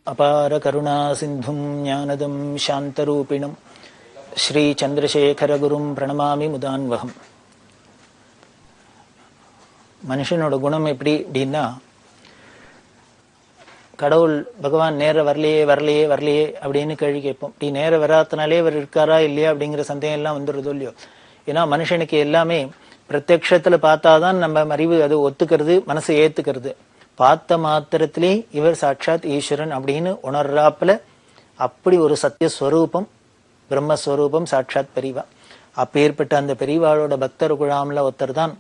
அபார கருணா சிந்தும் ஞானதம் சாந்தரூபிணம் ஸ்ரீ சந்திரசேகரகுரும் பிரணமாமி முதான்வகம். மனுஷனோட குணம் எப்படி அப்படின்னா, கடவுள் பகவான் நேர வரலையே வரலையே வரலையே அப்படின்னு கேள்வி கேட்போம். இப்படி நேர வராதனாலே இவர் இருக்காரா இல்லையா அப்படிங்கிற சந்தேகம் எல்லாம் வந்துடுறதோ இல்லையோ. ஏன்னா மனுஷனுக்கு எல்லாமே பிரத்யக்ஷத்துல பார்த்தாதான் நம்ம அறிவு அது ஒத்துக்கிறது, மனசு ஏத்துக்கிறது. பார்த்த மாத்திரத்திலே இவர் சாட்சாத் ஈஸ்வரன் அப்படின்னு உணர்றாப்புல அப்படி ஒரு சத்தியஸ்வரூபம், பிரம்மஸ்வரூபம் சாட்சாத் பெரிவா. அப்பேற்பட்ட அந்த பெரிவாளோட பக்தர் குழாம்ல ஒருத்தர் தான்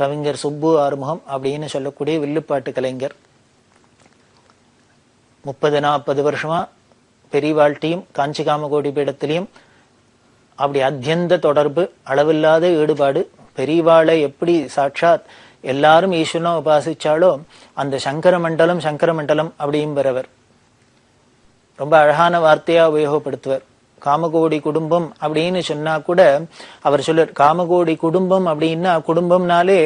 கவிஞர் சுப்பு ஆறுமுகம் அப்படின்னு சொல்லக்கூடிய வில்லுப்பாட்டு கலைஞர். 30-40 வருஷமா பெரிவாழ்ட்டியும் காஞ்சி காமகோடி பீடத்திலையும் அப்படி அத்தியந்த தொடர்பு, அளவில்லாத ஈடுபாடு. பெரிவாளை எப்படி சாட்சாத் எல்லாரும் ஈஸ்வரனும் உபாசிச்சாலோ அந்த சங்கர மண்டலம் சங்கர மண்டலம் அப்படிங்கிறவர் ரொம்ப அழகான வார்த்தையா உபயோகப்படுத்துவர். காமகோடி குடும்பம் அப்படின்னு சொன்னா கூட அவர் சொல்லுவார், காமகோடி குடும்பம் அப்படின்னா குடும்பம்னாலே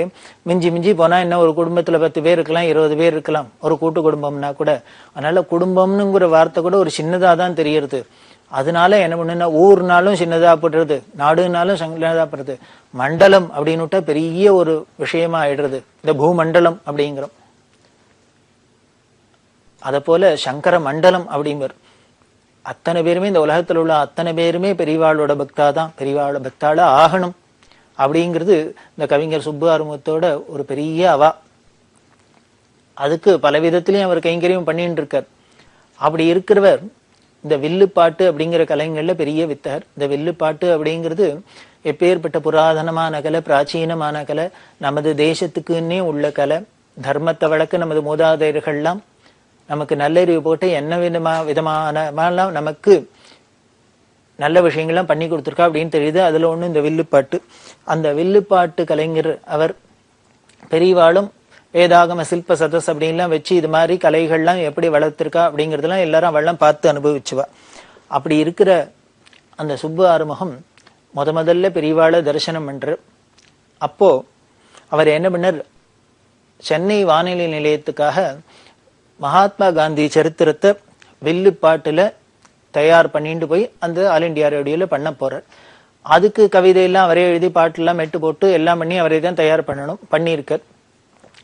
மிஞ்சி மிஞ்சி போனா என்ன, ஒரு குடும்பத்துல 10 பேர் இருக்கலாம், 20 பேர் இருக்கலாம், ஒரு கூட்டு குடும்பம்னா கூட. அதனால குடும்பம்னுங்கிற வார்த்தை கூட ஒரு சின்னதா தான் தெரியறது. அதனால என்ன பண்ணுன்னா, ஊர்னாலும் சின்னதா போடுறது, நாடுனாலும் சின்னதா போடுறது, மண்டலம் அப்படின்னுட்டா பெரிய ஒரு விஷயமா ஆயிடுறது, இந்த பூமண்டலம் அப்படிங்கிறோம். அத போல சங்கர மண்டலம் அப்படிங்கிற அத்தனை பேருமே, இந்த உலகத்தில் உள்ள அத்தனை பேருமே பெரிவாளோட பக்தா தான், பெரிவாளோட பக்தால ஆகணும் அப்படிங்கிறது இந்த கவிஞர் சுப்பு ஆறுமுகத்தோட ஒரு பெரிய அவா. அதுக்கு பல விதத்திலையும் அவர் கைங்கரியம் பண்ணிட்டு இருக்கார். அப்படி இருக்கிறவர் இந்த வில்லுப்பாட்டு அப்படிங்கிற கலைஞர்ல பெரிய வித்தகர். இந்த வில்லுப்பாட்டு அப்படிங்கிறது எப்பேற்பட்ட புராதனமான கலை, பிராச்சீனமான கலை, நமது தேசத்துக்குன்னே உள்ள கலை. தர்மத்தை வழக்கு நமது மூதாதையர்கள்லாம் நமக்கு நல்லறிவு போட்டு என்ன விதமான நமக்கு நல்ல விஷயங்கள்லாம் பண்ணி கொடுத்துருக்கா அப்படின்னு தெரியுது. அதுல ஒண்ணு இந்த வில்லுப்பாட்டு. அந்த வில்லுப்பாட்டு கலைஞர் அவர் பெரியவாளும் வேதாகம சில்ப சதஸ் அப்படின்லாம் வச்சு இது மாதிரி கலைகள்லாம் எப்படி வளர்த்திருக்கா அப்படிங்கறதெல்லாம் எல்லாரும் அவெல்லாம் பார்த்து அனுபவிச்சுவா. அப்படி இருக்கிற அந்த சுப்பு ஆறுமுகம் முதல்ல பெரியவாளை தரிசனம் பண்றார். அப்போ அவர் என்ன பண்ணார், சென்னை வானொலி நிலையத்துக்காக மகாத்மா காந்தி சரித்திரத்தை வில்லுப்பாட்டுல தயார் பண்ணிட்டு போய் அந்த ஆல் இண்டியா ரேடியோல பண்ண போறார். அதுக்கு கவிதையெல்லாம் அவரே எழுதி பாட்டெல்லாம் மெட்டு போட்டு எல்லாம் பண்ணி அவரே தான் தயார் பண்ணணும், பண்ணியிருக்கார்.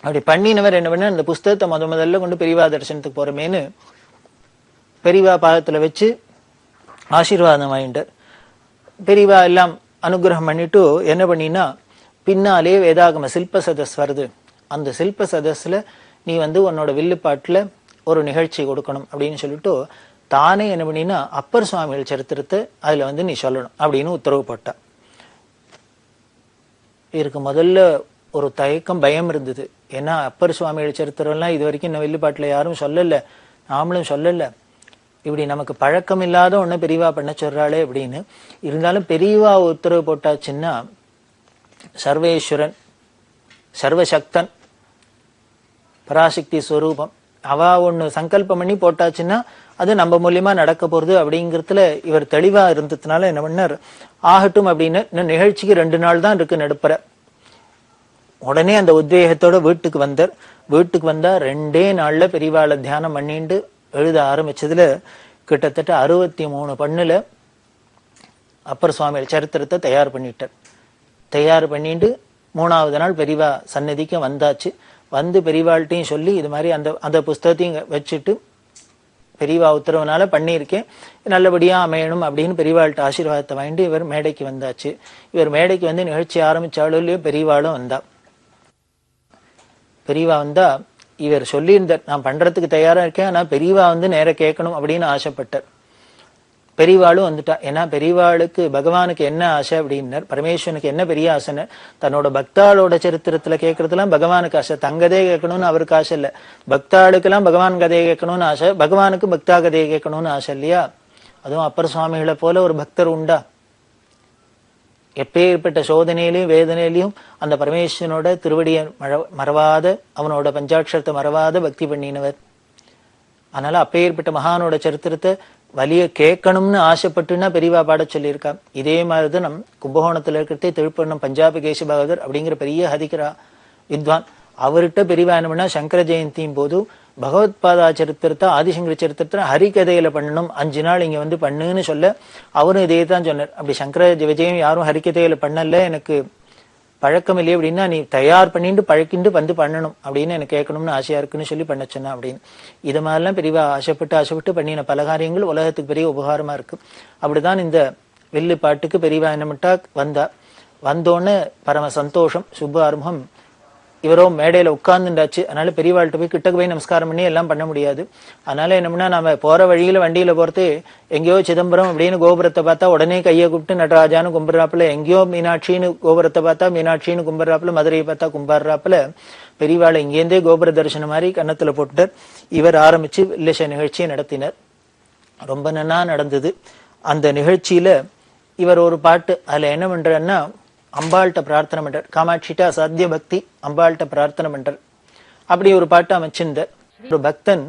அப்படி பண்ணினவர் என்ன பண்ண, அந்த புஸ்தகத்தை முதல்ல கொண்டு பெரியவா தரிசனத்துக்கு போறமேன்னு பெரியவா பாதத்துல வச்சு ஆசீர்வாதம் வாங்கிட்டார். பெரியவா எல்லாம் அனுகிரகம் பண்ணிட்டு என்ன பண்ணினா, பின்னாலே வேதாகம சில்ப சதஸ் வருது, அந்த சில்ப சதஸ்ல நீ உன்னோட வில்லுப்பாட்டுல ஒரு நிகழ்ச்சி கொடுக்கணும் அப்படின்னு சொல்லிட்டு தானே என்ன பண்ணினா அப்பர் சுவாமிகள் சரித்திரத்தை அதுல நீ சொல்லணும் அப்படின்னு உத்தரவு போட்டா. இதுக்கு முதல்ல ஒரு தயக்கம், பயம் இருந்தது. ஏன்னா அப்பர் சுவாமிகள் சரித்திரம்லாம் இது வரைக்கும் இந்த வில்லுப்பாட்டுல யாரும் சொல்லல, நாமளும் சொல்லல, இப்படி நமக்கு பழக்கம் இல்லாத ஒண்ணு பெரியவா பண்ண சொல்றாளே அப்படின்னு. இருந்தாலும் பெரியவா உத்தரவு போட்டாச்சுன்னா சர்வேஸ்வரன், சர்வசக்தன், பராசக்தி ஸ்வரூபம், அவ ஒண்ணு சங்கல்பம் பண்ணி போட்டாச்சுன்னா அது நம்ம மூலியமா நடக்க போறது அப்படிங்கிறதுல இவர் தெளிவா இருந்ததுனால என்ன பண்ணார், ஆகட்டும் அப்படின்னு. இன்னும் நிகழ்ச்சிக்கு 2 நாள் தான் இருக்கு நடுப்புற. உடனே அந்த உத்வேகத்தோட வீட்டுக்கு வந்தார். வீட்டுக்கு வந்தா 2 நாள்ல பெரியவாளை தியானம் பண்ணிட்டு எழுத ஆரம்பிச்சதுல கிட்டத்தட்ட 63 பண்ணுல அப்பர் சுவாமிகள் சரித்திரத்தை தயார் பண்ணிட்டார். தயார் பண்ணிட்டு 3ஆவது நாள் பெரியவா சன்னதிக்கு வந்தாச்சு. வந்து பெரியவாள்கிட்டையும் சொல்லி இது மாதிரி அந்த புஸ்தகத்தையும் வச்சுட்டு பெரியவா உத்தரவுனால பண்ணியிருக்கேன், நல்லபடியா அமையணும் அப்படின்னு பெரியவாள்கிட்ட ஆசீர்வாதத்தை வாங்கிட்டு இவர் மேடைக்கு வந்தாச்சு. இவர் மேடைக்கு நிகழ்ச்சி ஆரம்பிச்சாலும் இல்லையோ பெரியவாளும் வந்தா. பெரியவா வந்தா இவர் சொல்லியிருந்தார், நான் பண்றதுக்கு தயாரா இருக்கேன், ஆனா பெரியவா நேர கேட்கணும் அப்படின்னு ஆசைப்பட்டார். பெரியவாளும் வந்துட்டா. ஏன்னா பெரியவாளுக்கு பகவானுக்கு என்ன ஆசை அப்படின்னார், பரமேஸ்வரனுக்கு என்ன பெரிய ஆசைன்னு, தன்னோட பக்தாளோட சரித்திரத்துல கேட்கறதுலாம் பகவானுக்கு ஆசை. தங்கதே கேட்கணும்னு அவருக்கு ஆசை இல்ல, பக்தாளுக்கு எல்லாம் பகவான் கதையை கேட்கணும்னு ஆசை, பகவானுக்கு பக்தா கதையை கேட்கணும்னு ஆசை இல்லையா? அதுவும் அப்பர் சுவாமிகளை போல ஒரு பக்தர் உண்டா? எப்பேற்பட்ட சோதனையிலையும் வேதனையிலையும் அந்த பரமேஸ்வரனோட திருவடியை மறவாத, அவனோட பஞ்சாட்சரத்தை மறவாத பக்தி பண்ணினவர். அதனால அப்பேற்பட்ட மகானோட சரித்திரத்தை வலிய கேட்கணும்னு ஆசைப்பட்டுன்னா பெரியவா பாட சொல்லியிருக்கா. இதே மாதிரிதான் நம் கும்பகோணத்துல இருக்கிறதே திருப்பண்ணம் பஞ்சாபி கேசபகதர் அப்படிங்கிற பெரிய ஹதிகரா வித்வான், அவர்கிட்ட பெரியவா என்ன பண்ணா, சங்கர ஜெயந்தியும் போது பகவத்பாதா சரித்திரத்தை ஆதிசங்கர சரித்திரத்தை ஹரிகதையில பண்ணணும், 5 நாள் இங்க வந்து பண்ணுன்னு சொல்ல அவரும் இதே தான் சொன்னார். அப்படி சங்கர விஜயம் யாரும் ஹரிகதையில பண்ணல, எனக்கு பழக்கம் இல்லையே அப்படின்னா நீ தயார் பண்ணிட்டு பழக்கிண்டு வந்து பண்ணணும் அப்படின்னு எனக்கு கேட்கணும்னு ஆசையா இருக்குன்னு சொல்லி பண்ண சொன்னா அப்படின்னு. இது மாதிரிலாம் பெரியவா ஆசைப்பட்டு பண்ணின பல காரியங்கள் உலகத்துக்கு பெரிய உபகாரமா இருக்கு. அப்படிதான் இந்த வில்லு பாட்டுக்கு பெரியவா என்ன பண்ணிட்டா வந்தோன்னு பரம சந்தோஷம். சுப்பு ஆரம்பம் இவரோ மேடையில உட்கார்ந்துண்டாச்சு. அதனால பெரியவாள்கிட்ட போய் கிட்டக்கு போய் நமஸ்காரம் பண்ணி எல்லாம் பண்ண முடியாது. அதனால என்னம்னா நாம போற வழியில வண்டியில போறது எங்கேயோ சிதம்பரம் அப்படின்னு கோபுரத்தை பார்த்தா உடனே கையை கூப்பிட்டு நடராஜான்னு கும்பிடுறாப்புல, எங்கேயோ மீனாட்சின்னு கோபுரத்தை பார்த்தா மீனாட்சின்னு கும்பிடுறாப்புல, மதுரையை பார்த்தா கும்பிடுறாப்புல பெரியவாளை இங்கேருந்தே கோபுர தரிசனம் மாதிரி கன்னத்துல போட்டுட்டார். இவர் ஆரம்பிச்சு வில்லேச நிகழ்ச்சியை நடத்தினர். ரொம்ப நன்னா நடந்தது. அந்த நிகழ்ச்சியில இவர் ஒரு பாட்டு அதுல என்ன பண்றாருன்னா அம்பாள்கிட்ட பிரார்த்தனை பண்றார். காமாட்சிட்ட அசாத்திய பக்தி, அம்பாள்கிட்ட பிரார்த்தனை பண்றார். அப்படி ஒரு பாட்டு அமைச்சிருந்த ஒரு பக்தன்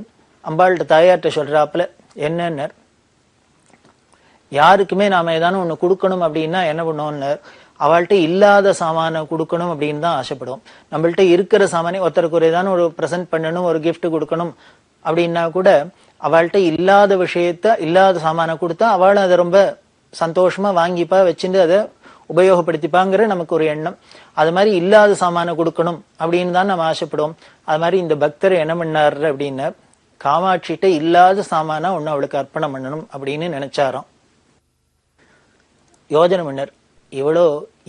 அம்பாள்கிட்ட தாயார்கிட்ட சொல்றாப்புல என்னன்னு, யாருக்குமே நாம ஏதானும் ஒண்ணு கொடுக்கணும் அப்படின்னா என்ன பண்ணுவோம்னு, அவள்கிட்ட இல்லாத சாமான கொடுக்கணும் அப்படின்னு தான் ஆசைப்படுவோம். நம்மள்ட்ட இருக்கிற சாமானே ஒருத்தருக்கு ஒரு ஏதானும் ஒரு பிரசன்ட் பண்ணணும், ஒரு கிஃப்ட் கொடுக்கணும் அப்படின்னா கூட அவள்கிட்ட இல்லாத விஷயத்த இல்லாத சாமான கொடுத்தா அவளும் அதை ரொம்ப சந்தோஷமா வாங்கிப்பா, வச்சுட்டு அதை உபயோகப்படுத்திப்பாங்கிற நமக்கு ஒரு எண்ணம். அது மாதிரி இல்லாத சாமான கொடுக்கணும் அப்படின்னு தான் நம்ம ஆசைப்படுவோம். அது மாதிரி இந்த பக்தர் என்ன பண்ணாரு அப்படின்னா காமாட்சிட்ட இல்லாத சாமானா ஒண்ணு அவளுக்கு அர்ப்பணம் பண்ணணும் அப்படின்னு நினைச்சாராம். யோஜனை பண்ணார். இவ்வளோ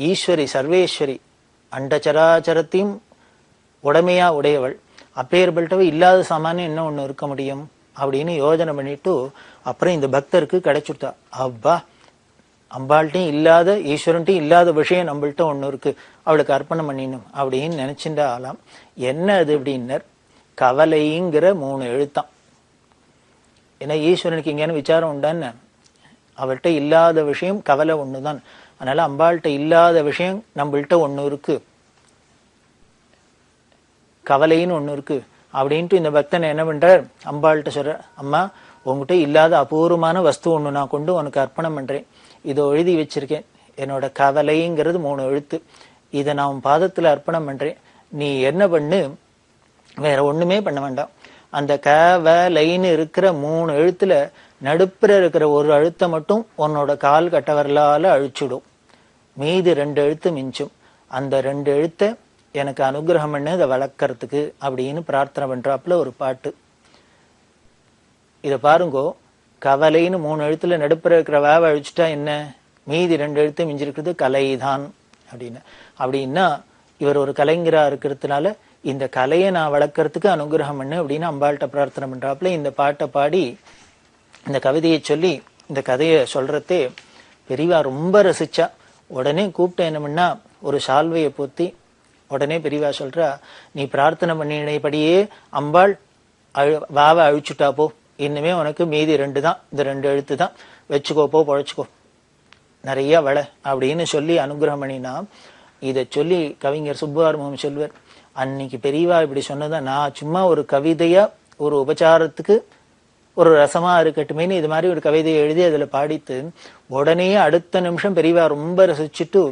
ஈஸ்வரி சர்வேஸ்வரி அண்டச்சராச்சரத்தையும் உடமையா உடையவள், அப்பேற்பட்டவ இல்லாத சாமானு என்ன ஒண்ணு இருக்க முடியும் அப்படின்னு யோஜனை பண்ணிட்டு அப்புறம் இந்த பக்தருக்கு கிடைச்சுட்டா. அப்பா, அம்பாள்கிட்டையும் இல்லாத ஈஸ்வரன்ட்டையும் இல்லாத விஷயம் நம்மள்ட்ட ஒண்ணு இருக்கு, அவளுக்கு அர்ப்பணம் பண்ணிடணும் அப்படின்னு நினைச்சுட்டா ஆலாம். என்ன அது அப்படின்னர், கவலைங்கிற 3 எழுத்தாம். ஏன்னா ஈஸ்வரனுக்கு இங்கேன்னு விசாரம் உண்டான்னு, அவள்கிட்ட இல்லாத விஷயம் கவலை ஒண்ணுதான். அதனால அம்பாள்கிட்ட இல்லாத விஷயம் நம்மள்ட்ட ஒண்ணு இருக்கு, கவலைன்னு ஒண்ணு இருக்கு அப்படின்ட்டு இந்த பக்தன் என்ன பண்றார், அம்பாள்கிட்ட சொல்ற, அம்மா உங்ககிட்ட இல்லாத அபூர்வமான வஸ்து ஒண்ணு நான் கொண்டு உனக்கு அர்ப்பணம் பண்றேன், இதோ எழுதி வச்சிருக்கேன், என்னோட கவலைங்கிறது 3 எழுத்து, இதை நான் பாதத்துல அர்ப்பணம் பண்றேன், நீ என்ன பண்ணு, வேற ஒண்ணுமே பண்ண வேண்டாம், அந்த கவலைன்னு இருக்கிற 3 எழுத்துல நடுப்புற இருக்கிற ஒரு அழுத்த மட்டும் உன்னோட கால் கட்டவரலால அழிச்சுடும், மீதி 2 எழுத்து மிஞ்சும், அந்த 2 எழுத்த எனக்கு அனுகிரகம் பண்ணு அதை வளர்க்கறதுக்கு அப்படின்னு பிரார்த்தனை பண்றாப்புல ஒரு பாட்டு. இத பாருங்கோ, கவலைன்னு 3 எழுத்துல நடுப்புற இருக்கிற வேவ அழிச்சுட்டா என்ன, மீதி 2 எழுத்து மிஞ்சிருக்கிறது கலைதான் அப்படின்னு. அப்படின்னா இவர் ஒரு கலைஞரா இருக்கிறதுனால இந்த கலையை நான் வளர்க்கறதுக்கு அனுகிரகம் பண்ணு அப்படின்னு அம்பாள்கிட்ட பிரார்த்தனை பண்றாப்புல இந்த பாட்டை பாடி இந்த கவிதையை சொல்லி இந்த கதையை சொல்றதே பெரியவா ரொம்ப ரசிச்சா. உடனே கூப்பிட்டு என்ன பண்ணா, ஒரு சால்வையை போத்தி உடனே பெரியவா சொல்றா, நீ பிரார்த்தனை பண்ணினபடியே அம்பாள் வாவ அழிச்சுட்டா போ, இன்னுமே உனக்கு மீதி 2 தான், இந்த 2 எழுத்து தான், வச்சுக்கோ போ, பொழைச்சுக்கோ, நிறைய வள அப்படின்னு சொல்லி அனுகிரகம் பண்ணினா. இதை சொல்லி கவிஞர் சுப்புஆறுமுகம் சொல்வார், அன்னைக்கு பெரியவா இப்படி சொன்னதான் நான் சும்மா ஒரு கவிதையா ஒரு உபச்சாரத்துக்கு ஒரு ரசமா இருக்கட்டுமேனு இது மாதிரி ஒரு கவிதையை எழுதி அதுல பாடித்து உடனே அடுத்த நிமிஷம் பெரியவா ரொம்ப ரசிச்சுட்டு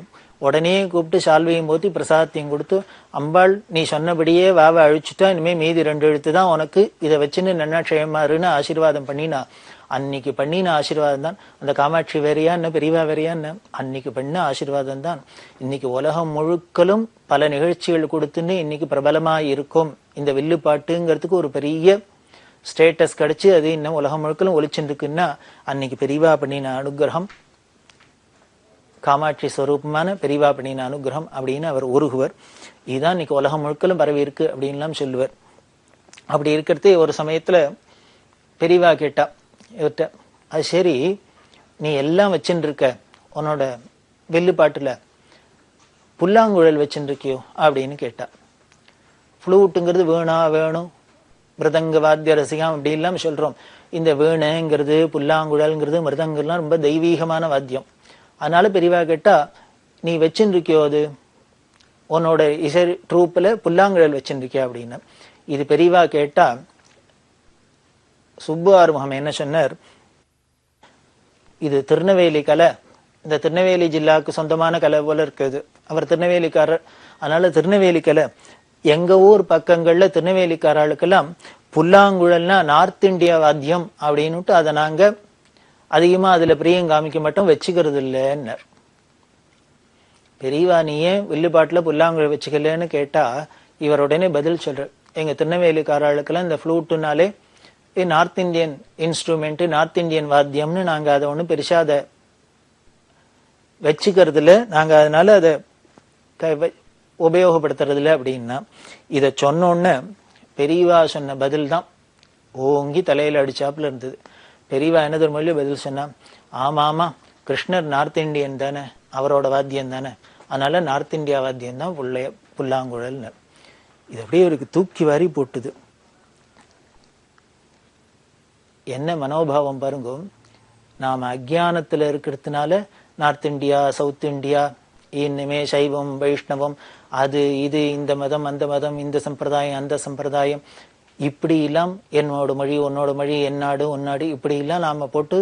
உடனே கூப்பிட்டு சால்வையும் போத்தி பிரசாதத்தையும் கொடுத்து, அம்பாள் நீ சொன்னபடியே வாவ அழிச்சுட்டா, இனிமே மீதி 2 எழுத்து தான் உனக்கு, இதை வச்சுன்னு நன்னா க்ஷேமாருன்னு ஆசீர்வாதம் பண்ணினா. அன்னைக்கு பண்ணின ஆசீர்வாதம் தான். அந்த காமாட்சி வேறையா என்ன பெரியவா வேறையா என்ன, அன்னைக்கு பண்ண ஆசீர்வாதம் தான் இன்னைக்கு உலகம் முழுக்கலும் பல நிகழ்ச்சிகள் கொடுத்துன்னு இன்னைக்கு பிரபலமா இருக்கும். இந்த வில்லு பாட்டுங்கிறதுக்கு ஒரு பெரிய ஸ்டேட்டஸ் கிடைச்சு அது இன்னும் உலகம் முழுக்கலும் ஒழிச்சுட்டு இருக்குன்னா அன்னைக்கு பெரியவா பண்ணின அனுகிரகம், காமாட்சி ஸ்வரூபமான பெரியவா பண்ணின அனுகிரகம் அப்படின்னு அவர் உருகுவர். இதுதான் இன்னைக்கு உலகம் முழுக்கலும் பரவி இருக்கு அப்படின்லாம் சொல்லுவார். அப்படி இருக்கிறதே ஒரு சமயத்துல பெரியவா கேட்டா இவர்கிட்ட, அது சரி நீ எல்லாம் வச்சுட்டு இருக்க, உன்னோட வில்லு பாட்டுல புல்லாங்குழல் வச்சுட்டு இருக்கியோ அப்படின்னு கேட்டா. ஃப்ளூட்டுங்கிறது வேணா வேணும், மிருதங்க வாத்திய ரசிகம் அப்படி எல்லாம் சொல்றோம். இந்த வீணைங்கிறது புல்லாங்குழல்ங்கிறது மிருதங்கள்லாம் ரொம்ப தெய்வீகமான வாத்தியம். அதனால பெரியவா கேட்டா, நீ வச்சுட்டு இருக்கியோ அது உன்னோட இசை ட்ரூப்ல புல்லாங்குழல் வச்சுட்டு இருக்கியா அப்படின்னு. இது பெரியவா கேட்டா சுப்பு ஆறுமுகம் என்ன சொன்னார், இது திருநெல்வேலி கலை, இந்த திருநெல்வேலி ஜில்லாவுக்கு சொந்தமான கலை போல இருக்குது, அவர் திருநெல்வேலிக்காரர், அதனால திருநெல்வேலி கலை, எங்க ஊர் பக்கங்கள்ல திருநெல்வேலிக்காரர்களுக்கெல்லாம் புல்லாங்குழல்னா நார்த் இந்தியா வாத்தியம் அப்படின்னுட்டு அதை நாங்க அதிகமா அதுல பிரியம் காமிக்க மட்டும் வச்சுக்கிறது இல்லைன்னு. பெரியவா நீ ஏன் வில்லுப்பாட்டுல புல்லாங்குழல் வச்சுக்கலன்னு கேட்டா இவர் உடனே பதில் சொல்ற, எங்க திருநெல்வேலிக்காரர்களுக்கெல்லாம் இந்த ஃப்ளூட்டுனாலே north Indian instrument, north Indian வாத்தியம்னு நாங்க அதை ஒன்றும் பெருசா அதை வச்சுக்கிறது இல்லை, நாங்க அதனால அதை உபயோகப்படுத்துறது இல்லை அப்படின்னா. இதை சொன்னோன்னு பெரியவா சொன்ன பதில் தான் ஓங்கி தலையில அடிச்சாப்புல இருந்தது. பெரியவா என்னது மொழியோ பதில் சொன்னா, ஆமா ஆமா கிருஷ்ணர் நார்த் இந்தியன் தானே, அவரோட வாத்தியம் தானே, அதனால நார்த் இந்தியா வாத்தியம் தான் புல்லாங்குழல்னு. இது அப்படியே அவருக்கு தூக்கி வாரி போட்டுது. என்ன மனோபாவம் பாருங்க. நாம அஜ்ஞானத்துல இருக்கிறதுனால நார்த் இந்தியா, சவுத் இந்தியா, இன்னுமே சைவம் வைஷ்ணவம், அது இது, இந்த மதம் அந்த மதம், இந்த சம்பிரதாயம் அந்த சம்பிரதாயம், இப்படி எல்லாம் என்னோட மொழி உன்னோட மொழி, என் நாடு உன்னாடு, இப்படி எல்லாம் நாம போட்டு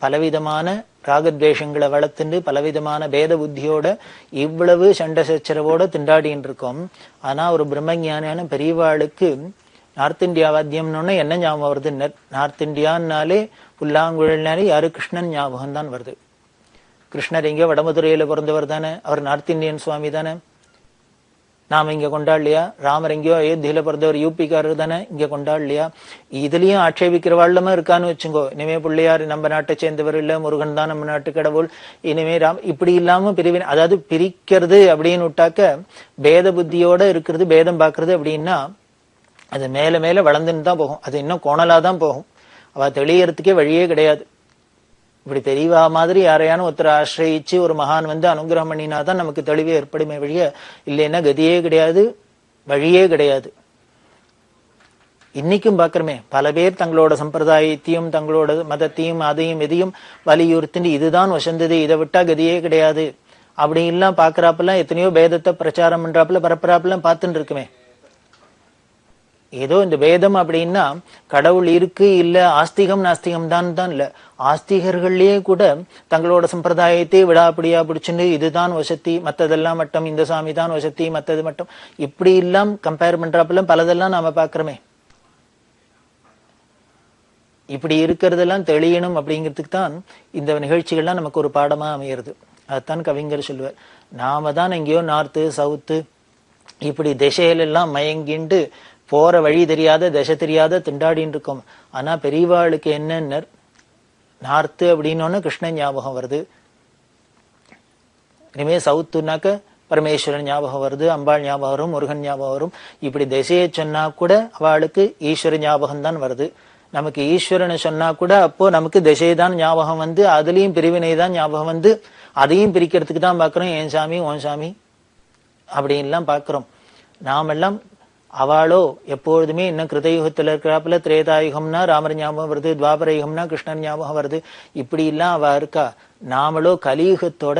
பலவிதமான ராகத்வேஷங்களை வளர்த்துண்டு பலவிதமான பேத புத்தியோட இவ்வளவு சண்டை சச்சரவோட திண்டாடின்னு இருக்கோம். ஆனா ஒரு பிரம்மஞானியான பெரியவாளுக்கு நார்த் இந்தியா வாத்தியம்னு என்ன ஞாபகம் வருது? நார்த் இந்தியான்னாலே புல்லாங்குழல்னாலே யாரு? கிருஷ்ணன் ஞாபகம் தான் வருது. கிருஷ்ணர் எங்கேயோ வடமதுரையில பிறந்தவர் தானே, அவர் நார்த் இந்தியன் சுவாமி தானே, நாம இங்க கொண்டாடலையா? ராமர் எங்கேயோ அயோத்தியில பிறந்தவர் யூபிக்காரர் தானே, இங்க கொண்டாடலையா? இதுலயும் ஆட்சேபிக்கிறவாழ்லமா இருக்கான்னு வச்சுங்கோ. இனிமே பிள்ளையார் நம்ம நாட்டை சேர்ந்தவர் இல்ல, முருகன் தான் நம்ம நாட்டு கடவுள், இனிமே ராம், இப்படி இல்லாம பிரிவினை, அதாவது பிரிக்கிறது அப்படின்னு விட்டாக்க பேத புத்தியோட இருக்கிறது, பேதம் பாக்குறது அப்படின்னா அது மேல மேல வளர்ந்துன்னு தான் போகும், அது இன்னும் கோணலாதான் போகும், அவ தெளியறதுக்கே வழியே கிடையாது. இப்படி பெரியவா மாதிரி யாரையான ஒருத்தரை ஆசிரியிச்சு ஒரு மகான் வந்து அனுகிரகம் பண்ணினாதான் நமக்கு தெளிவே ஏற்படுமே வழிய, இல்லைன்னா கதியே கிடையாது, வழியே கிடையாது. இன்னைக்கும் பாக்குறமே பல பேர் தங்களோட சம்பிரதாயத்தையும் தங்களோட மதத்தையும் அதையும் எதையும் வலியுறுத்தி இதுதான் வசந்தது, இதை விட்டா கதியே கிடையாது அப்படி எல்லாம் பாக்குறாப்பெல்லாம் எத்தனையோ பேதத்தை பிரச்சாரம் பண்றாப்புல பரப்புறாப்பெல்லாம் பார்த்துட்டு இருக்குமே. ஏதோ இந்த வேதம் அப்படின்னா கடவுள் இருக்கு இல்ல, ஆஸ்திகம் நாஸ்திகம் தான் இல்ல, ஆஸ்திகர்கள்லயே கூட தங்களோட சம்பிரதாயத்தை விடாப்பிடியா பிடிச்சுன்னு இதுதான் வசதி, மத்ததெல்லாம் மட்டும், இந்த சாமி தான் வசதி, மத்தது மட்டும், இப்படி எல்லாம் கம்பேர் பண்றாப்பெல்லாம் பலதெல்லாம் நாம பாக்குறோமே. இப்படி இருக்கிறதெல்லாம் தெளியணும் அப்படிங்கிறதுக்கு தான் இந்த நிகழ்ச்சிகள்லாம் நமக்கு ஒரு பாடமா அமையிறது. அதுதான் கவிஞர் சொல்லுவார், நாம தான் எங்கேயோ நார்த்து சவுத்து இப்படி திசையிலெல்லாம் மயங்கிண்டு போற வழி தெரியாத திசை தெரியாத திண்டாடின்னு இருக்கோம். ஆனா பெரியவாளுக்கு என்னன்னு நார்த்து அப்படின்னோன்னு கிருஷ்ணன் ஞாபகம் வருது, இனிமே சவுத்துனாக்க பரமேஸ்வரன் ஞாபகம் வருது, அம்பாள் ஞாபகம் வரும், முருகன் ஞாபகம் வரும். இப்படி திசையை சொன்னா கூட அவளுக்கு ஈஸ்வர ஞாபகம் தான் வருது. நமக்கு ஈஸ்வரனை சொன்னா கூட அப்போ நமக்கு திசை தான் ஞாபகம் வந்து அதுலயும் பிரிவினை தான் ஞாபகம் வந்து அதையும் பிரிக்கிறதுக்கு தான் பாக்குறோம், என் சாமி ஓன் சாமி அப்படின்லாம் பாக்குறோம். நாமெல்லாம் அவளோ எப்பொழுதுமே இன்னும் கிருதயுகத்துல இருக்கிறாப்புல திரேதாயுகம்னா ராமர் ஞாபகம் வருது, துவாபர யுகம்னா கிருஷ்ணன் ஞாபகம் வருது, இப்படி எல்லாம் அவ இருக்கா. நாமளோ கலியுகத்தோட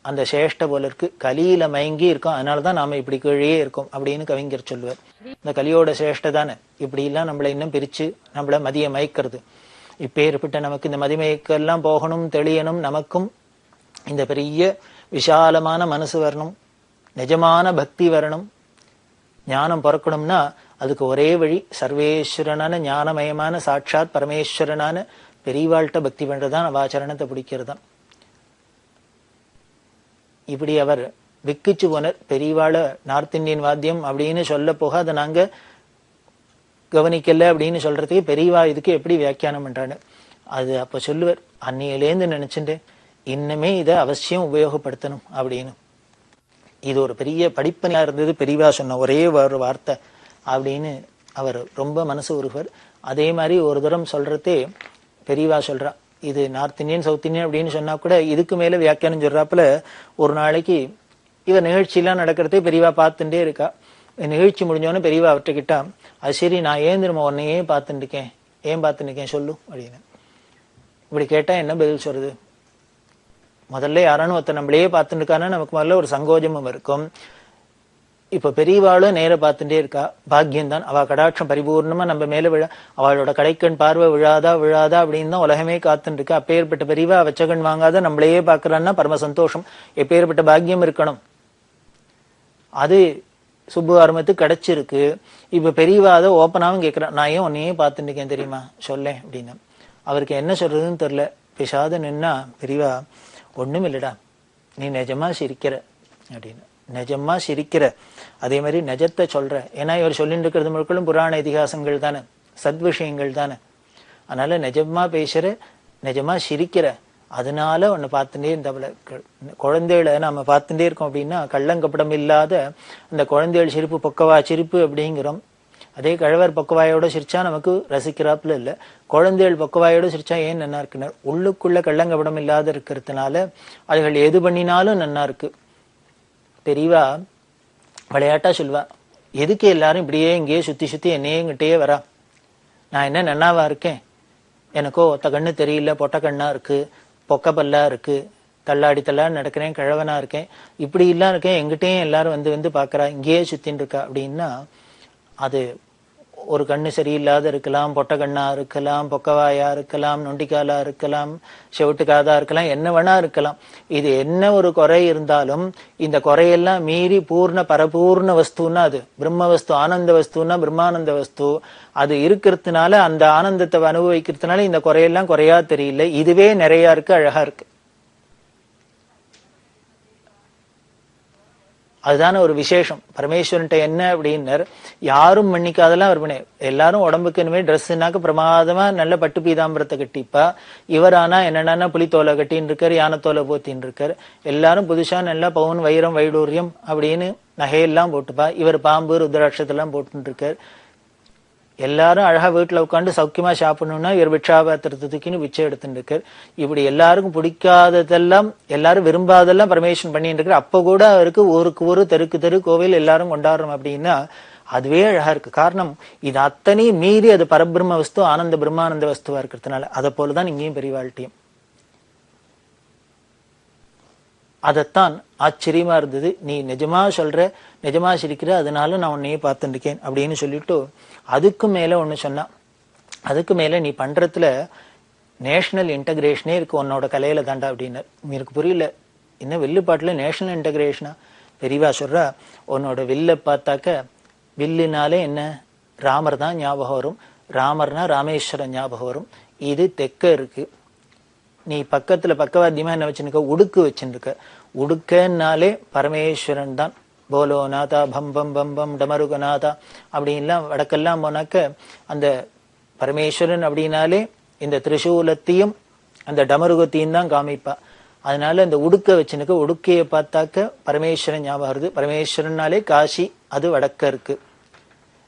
அந்த சேஷ்ட போல இருக்கு, கலியில மயங்கி இருக்கோம், அதனாலதான் நாம இப்படி கீழே இருக்கோம் அப்படின்னு கவிஞர் சொல்லுவார். இந்த கலியோட சேஷ்ட தானே இப்படி எல்லாம் நம்மளை இன்னும் பிரிச்சு நம்மள மதிய மயக்கிறது. இப்ப ஏற்பட்ட நமக்கு இந்த மதிமயக்கெல்லாம் போகணும், தெளியணும், நமக்கும் இந்த பெரிய விஷாலமான மனசு வரணும், நிஜமான பக்தி வரணும், ஞானம் பிறக்கணும்னா அதுக்கு ஒரே வழி சர்வேஸ்வரனான ஞானமயமான சாட்சாத் பரமேஸ்வரனான பெரியவாழ்கிட்ட பக்தி பண்றதுதான் அவாச்சரணத்தை பிடிக்கிறதுதான். இப்படி அவர் விக்கிச்சு போனர். பெரியவாழ நார்த் இந்தியன் வாத்தியம் அப்படின்னு சொல்ல போக அதை நாங்க கவனிக்கல அப்படின்னு சொல்றதுக்கு பெரியவா இதுக்கு எப்படி வியாக்கியானம் பண்றான்னு அது அப்ப சொல்லுவார். அன்னையிலேருந்து நினைச்சுட்டேன் இன்னுமே இதை அவசியம் உபயோகப்படுத்தணும் அப்படின்னு. இது ஒரு பெரிய படிப்பனையா இருந்தது பெரியவா சொன்ன ஒரே ஒரு வார்த்தை அப்படின்னு அவர் ரொம்ப மனசு உருகுவர். அதே மாதிரி ஒரு தரம் சொல்றதே பெரியவா சொல்றா, இது நார்த் இந்தியன் சவுத் இந்தியன் அப்படின்னு சொன்னா கூட இதுக்கு மேல வியாக்கியானம் சொல்றாப்புல. ஒரு நாளைக்கு இவர் நிகழ்ச்சியெல்லாம் நடக்கிறதே பெரியவா பார்த்துட்டே இருக்கா. நிகழ்ச்சி முடிஞ்சோன்னு பெரியவா அவர்கிட்ட கிட்டா, அது சரி நான் ஏன் திரும்ப உன்னையே பார்த்துட்டு இருக்கேன், ஏன் பார்த்துட்டு இருக்கேன் சொல்லு அப்படின்னு. இப்படி கேட்டா என்ன பதில் சொல்றது? முதல்ல யாரானு ஒருத்தர் நம்மளையே பார்த்துட்டு இருக்காருன்னா நமக்கு முதல்ல ஒரு சங்கோஜமும் இருக்கும். இப்ப பெரியவாளும் நேர பார்த்துட்டே இருக்கா, பாக்கியம்தான். அவ கடாட்சம் பரிபூர்ணமா நம்ம மேல விழா, அவளோட கடைக்கண் பார்வை விழாதா விழாதா அப்படின்னு தான் உலகமே காத்துட்டு இருக்கா. அப்பேற்பட்ட பெரியவா வச்சகன் வாங்காத நம்மளையே பாக்குறான்னா பரம சந்தோஷம். எப்பேற்பட்ட பாக்கியம் இருக்கணும். அது சுப்பு ஆரம்பத்துக்கு கிடைச்சிருக்கு. இப்ப பெரியவா அதை ஓப்பனாவும் கேட்கிறான், நான் ஏன் உன்னையே பார்த்துட்டு இருக்கேன் தெரியுமா, சொல்லேன் அப்படின்னு. அவருக்கு என்ன சொல்றதுன்னு தெரியல. பேசாத நின்னா பெரியவா, ஒண்ணும் இல்லடா, நீ நிஜமா சிரிக்கிற அப்படின்னு. நிஜமா சிரிக்கிற, அதே மாதிரி நிஜத்தை சொல்ற. ஏன்னா இவர் சொல்லிட்டு இருக்கிறது முழுக்களும் புராண இதிகாசங்கள் தானே, சத் விஷயங்கள் தானே. அதனால நிஜமா பேசுற, நிஜமா சிரிக்கிற, அதனால உன்னை பார்த்துட்டே இருந்தவள. குழந்தைகளை நம்ம பார்த்துட்டே இருக்கோம் அப்படின்னா கள்ளங்கப்படம் இல்லாத அந்த குழந்தைகள் சிரிப்பு, பொக்கவா சிரிப்பு அப்படிங்கிறோம். அதே கழவர் பொக்கவாயோட சிரிச்சா நமக்கு ரசிக்கிறாப்புல இல்ல, குழந்தைகள் பொக்கவாயோட சிரிச்சா ஏன் நன்னா இருக்குன்னு, உள்ளுக்குள்ள கள்ளங்கப்படம் இல்லாத இருக்கிறதுனால அதுகள் எது பண்ணினாலும் நன்னா இருக்கு. பெரியவா விளையாட்டா சொல்வா, எதுக்கு எல்லாரும் இப்படியே இங்கேயே சுத்தி சுத்தி என்னையே இங்கிட்டே வரா, நான் என்ன நன்னாவா இருக்கேன், எனக்கோ ஒத்த கண்ணு தெரியல, பொட்ட கண்ணா இருக்கு, பொக்க பல்லா இருக்கு, தள்ளாடி தள்ளாடி நடக்கிறேன், கிழவனா இருக்கேன், இப்படி எல்லாம் இருக்கேன், எங்கிட்டையும் எல்லாரும் வந்து வந்து பாக்குறா, இங்கேயே சுத்தின்னு இருக்கா அப்படின்னா, அது ஒரு கண்ணு சரியில்லாத இருக்கலாம், பொட்ட கண்ணா இருக்கலாம், பொக்கவாயா இருக்கலாம், நொண்டிக்காலா இருக்கலாம், செவிட்டுக்காதா இருக்கலாம், என்ன வேணா இருக்கலாம். இது என்ன ஒரு குறை இருந்தாலும் இந்த குறையெல்லாம் மீறி பூர்ண பரபூர்ண வஸ்துன்னா அது பிரம்ம வஸ்து, ஆனந்த வஸ்துன்னா பிரம்மானந்த வஸ்து. அது இருக்கிறதுனால, அந்த ஆனந்தத்தை அனுபவிக்கிறதுனால இந்த குறையெல்லாம் குறையா தெரியல, இதுவே நிறைய இருக்கு, அழகா இருக்கு. அதுதான ஒரு விசேஷம். பரமேஸ்வரன்ட்ட என்ன அப்படின்னர், யாரும் மன்னிக்காதெல்லாம் அவர் பண்ண, எல்லாரும் உடம்புக்கு இனிமே ட்ரெஸ்ஸுனாக்க பிரமாதமா நல்ல பட்டு பீதாம்பரத்தை கட்டிப்பா, இவரானா என்னன்னா புலித்தோலை கட்டின்னு இருக்காரு, யானத்தோலை போத்தின்னு இருக்காரு, எல்லாரும் புதுசா நல்லா பவுன் வைரம் வைடூரியம் அப்படின்னு நகையெல்லாம் போட்டுப்பா, இவர் பாம்பு ருத்ராட்சத்தெல்லாம் போட்டுன்னு இருக்காரு. எல்லாரும் அழகா வீட்டுல உட்காந்து சௌக்கியமா சாப்பிடணும்னா இவர் பிட்சாபாத்திரத்துக்குன்னு பிச்சை எடுத்துட்டு இருக்காரு. இப்படி எல்லாருக்கும் பிடிக்காததெல்லாம், எல்லாரும் விரும்பாதெல்லாம் பரமேஸ்வரன் பண்ணிட்டு இருக்காரு. அப்ப கூட அவருக்கு ஊருக்கு ஊரு தெருக்கு தெரு கோவில் எல்லாரும் கொண்டாடுறோம் அப்படின்னா அதுவே அழகா இருக்கு. காரணம், இது அத்தனையும் மீறி அது பரபிரம்ம வஸ்து, ஆனந்த பிரம்மானந்த வஸ்துவா இருக்கிறதுனால. அதை போலதான் இங்கேயும் பெரியவாழ்ட்டியும். அதத்தான் ஆச்சரியமா இருந்தது. நீ நிஜமா சொல்ற, நிஜமா சிரிக்கிற, அதனால நான் உன்னையே பார்த்துட்டு இருக்கேன் அப்படின்னு சொல்லிட்டு அதுக்கு மேல ஒண்ணு சொன்னா, அதுக்கு மேல நீ பண்றதுல நேஷனல் இன்டகிரேஷனே இருக்கு உன்னோட கலையில தாண்டா அப்படின்னு. எனக்கு புரியல, என்ன வில்லுப்பாட்டுல நேஷனல் இன்டகிரேஷனா? பெரியவா சொல்றா, உன்னோட வில்ல பார்த்தாக்க, வில்லுனாலே என்ன, ராமர் தான் ஞாபகம் வரும், ராமர்னா ராமேஸ்வரன் ஞாபகம் வரும். இது தெக்க இருக்கு, நீ பக்கத்துல பக்கவாத்தியமா என்ன வச்சுருக்க, உடுக்கு வச்சுருக்க, உடுக்கன்னாலே பரமேஸ்வரன் தான். போலோநாதா பம் பம் பம் பம் டமருகநாதா அப்படின்லாம் வடக்கெல்லாம் போனாக்க அந்த பரமேஸ்வரன் அப்படின்னாலே இந்த திரிசூலத்தையும் அந்த டமருகத்தையும் தான் காமிப்பா. அதனால இந்த உடுக்க வச்சுனுக்க, உடுக்கையை பார்த்தாக்க பரமேஸ்வரன் ஞாபகம் வருது. பரமேஸ்வரன்னாலே காசி, அது வடக்க இருக்கு.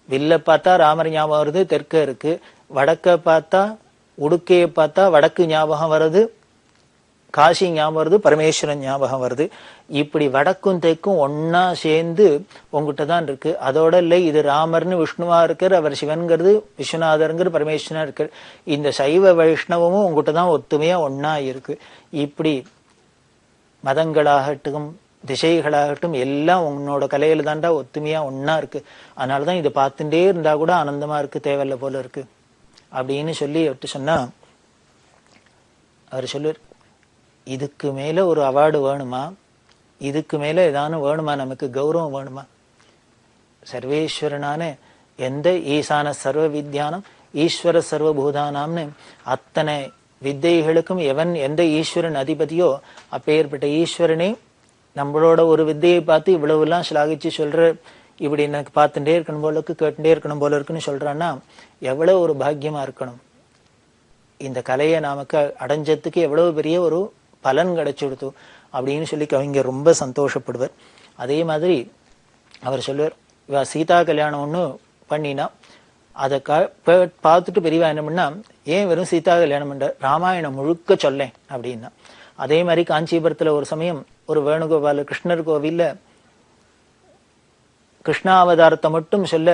வில்ல பார்த்தா ராமர் ஞாபகம் வருது, தெற்க இருக்கு. வடக்க பார்த்தா, உடுக்கையை பார்த்தா வடக்கு ஞாபகம் வருது, காசி ஞாபகம் வருது, பரமேஸ்வரன் ஞாபகம் வருது. இப்படி வடக்கும் தெற்கும் ஒன்னா சேர்ந்து உங்ககிட்ட தான் இருக்கு. அதோட இல்லை, இது ராமர்னு விஷ்ணுவா இருக்கார், அவர் சிவன்கிறது, விஸ்வநாதருங்கிற பரமேஸ்வரனா இருக்கார். இந்த சைவ வைஷ்ணவமும் உங்ககிட்ட தான் ஒத்துமையா ஒன்னா இருக்கு. இப்படி மதங்களாகட்டும் திசைகளாகட்டும் எல்லாம் உன்னோட கலையில தாண்டா ஒத்துமையா ஒன்னா இருக்கு. அதனாலதான் இதை பார்த்துட்டே இருந்தா கூட ஆனந்தமா இருக்கு, தேவையில்ல போல இருக்கு அப்படின்னு சொல்லி விட்டு சொன்னா, அவர் சொல்லு, இதுக்கு மேல ஒரு அவார்டு வேணுமா, இதுக்கு மேல ஏதானு வேணுமா, நமக்கு கௌரவம் வேணுமா? சர்வேஸ்வரனான எந்த ஈசான சர்வ வித்யானம் ஈஸ்வர சர்வபூதானாம்னு அத்தனை வித்தைகளுக்கும் எவன் எந்த ஈஸ்வரன் அதிபதியோ அப்பேற்பட்ட ஈஸ்வரனே நம்மளோட ஒரு வித்தையை பார்த்து இவ்வளவு எல்லாம் ஸ்லாகிச்சு சொல்ற, இப்படி எனக்கு பார்த்துட்டே இருக்கணும் போல இருக்கு, கேட்டுட்டே இருக்கணும் போல இருக்குன்னு சொல்றான்னா எவ்வளவு ஒரு பாக்கியமா இருக்கணும். இந்த கலையை நமக்கு அடைஞ்சதுக்கு எவ்வளவு பெரிய ஒரு பலன் கிடைச்சுடுத்து அப்படின்னு சொல்லி கவிஞர் ரொம்ப சந்தோஷப்படுவார். அதே மாதிரி அவர் சொல்லுவார், இவ சீதா கல்யாணம் ஒண்ணு பண்ணினா அதை பார்த்துட்டு பெரியவா என்ன பண்ணா, ஏன் வெறும் சீதா கல்யாணம் பண்ற, ராமாயணம் முழுக்க சொல்லேன் அப்படின்னா. அதே மாதிரி காஞ்சிபுரத்துல ஒரு சமயம் ஒரு வேணுகோபால கிருஷ்ணர் கோவில்ல கிருஷ்ணாவதாரத்தை மட்டும் சொல்ல,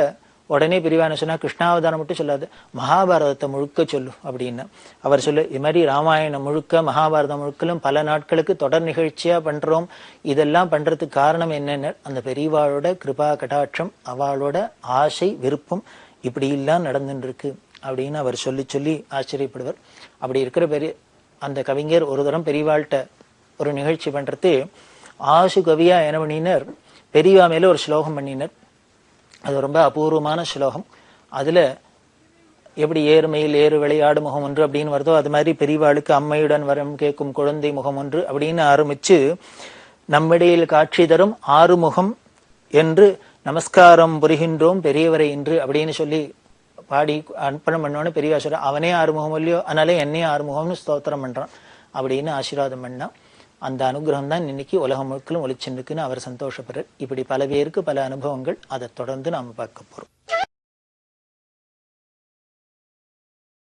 உடனே பெரியவா என்ன சொன்னா, கிருஷ்ணாவதாரம் மட்டும் சொல்லாது, மகாபாரதத்தை முழுக்க சொல்லு அப்படின்னு. அவர் சொல்லு, இது மாதிரி ராமாயணம் முழுக்க மகாபாரதம் முழுக்கலும் பல நாட்களுக்கு தொடர் நிகழ்ச்சியா பண்றோம். இதெல்லாம் பண்றதுக்கு காரணம் என்னன்னு, அந்த பெரியவாளோட கிருபா கடாட்சம், அவளோட ஆசை விருப்பம் இப்படி எல்லாம் நடந்துட்டு இருக்கு அப்படின்னு அவர் சொல்லி சொல்லி ஆச்சரியப்படுவார். அப்படி இருக்கிற பெரிய அந்த கவிஞர் ஒரு தரம் பெரியவாள்கிட்ட ஒரு நிகழ்ச்சி பண்றது, ஆசு கவியா என்ன பண்ணினர், பெரியவா மேல ஒரு ஸ்லோகம் பண்ணினர். அது ரொம்ப அபூர்வமான ஸ்லோகம். அதுல எப்படி ஏறுமையில் ஏறு விளையாடு முகம் ஒன்று அப்படின்னு வருதோ அது மாதிரி பெரியவாளுக்கு அம்மையுடன் வரம் கேட்கும் குழந்தை முகம் ஒன்று அப்படின்னு ஆரம்பிச்சு நம்மிடையில் காட்சி தரும் ஆறுமுகம் என்று நமஸ்காரம் புரிகின்றோம் பெரியவரை இன்று அப்படின்னு சொல்லி பாடி அர்ப்பணம் பண்ணோன்னு பெரியவா சொல்ற அவனே ஆறுமுகம் இல்லையோ, அதனால என்னையும் ஆறுமுகம்னு ஸ்தோத்திரம் பண்றான் அப்படின்னு ஆசீர்வாதம் பண்ணா அந்த அனுகிரகம் தான் இன்னைக்கு உலகம் முழுக்களும் ஒளிச்சுருக்குன்னு அவர் சந்தோஷப்படுறார். இப்படி பல பேருக்கு பல அனுபவங்கள். அதை தொடர்ந்து நாம பார்க்க போறோம்.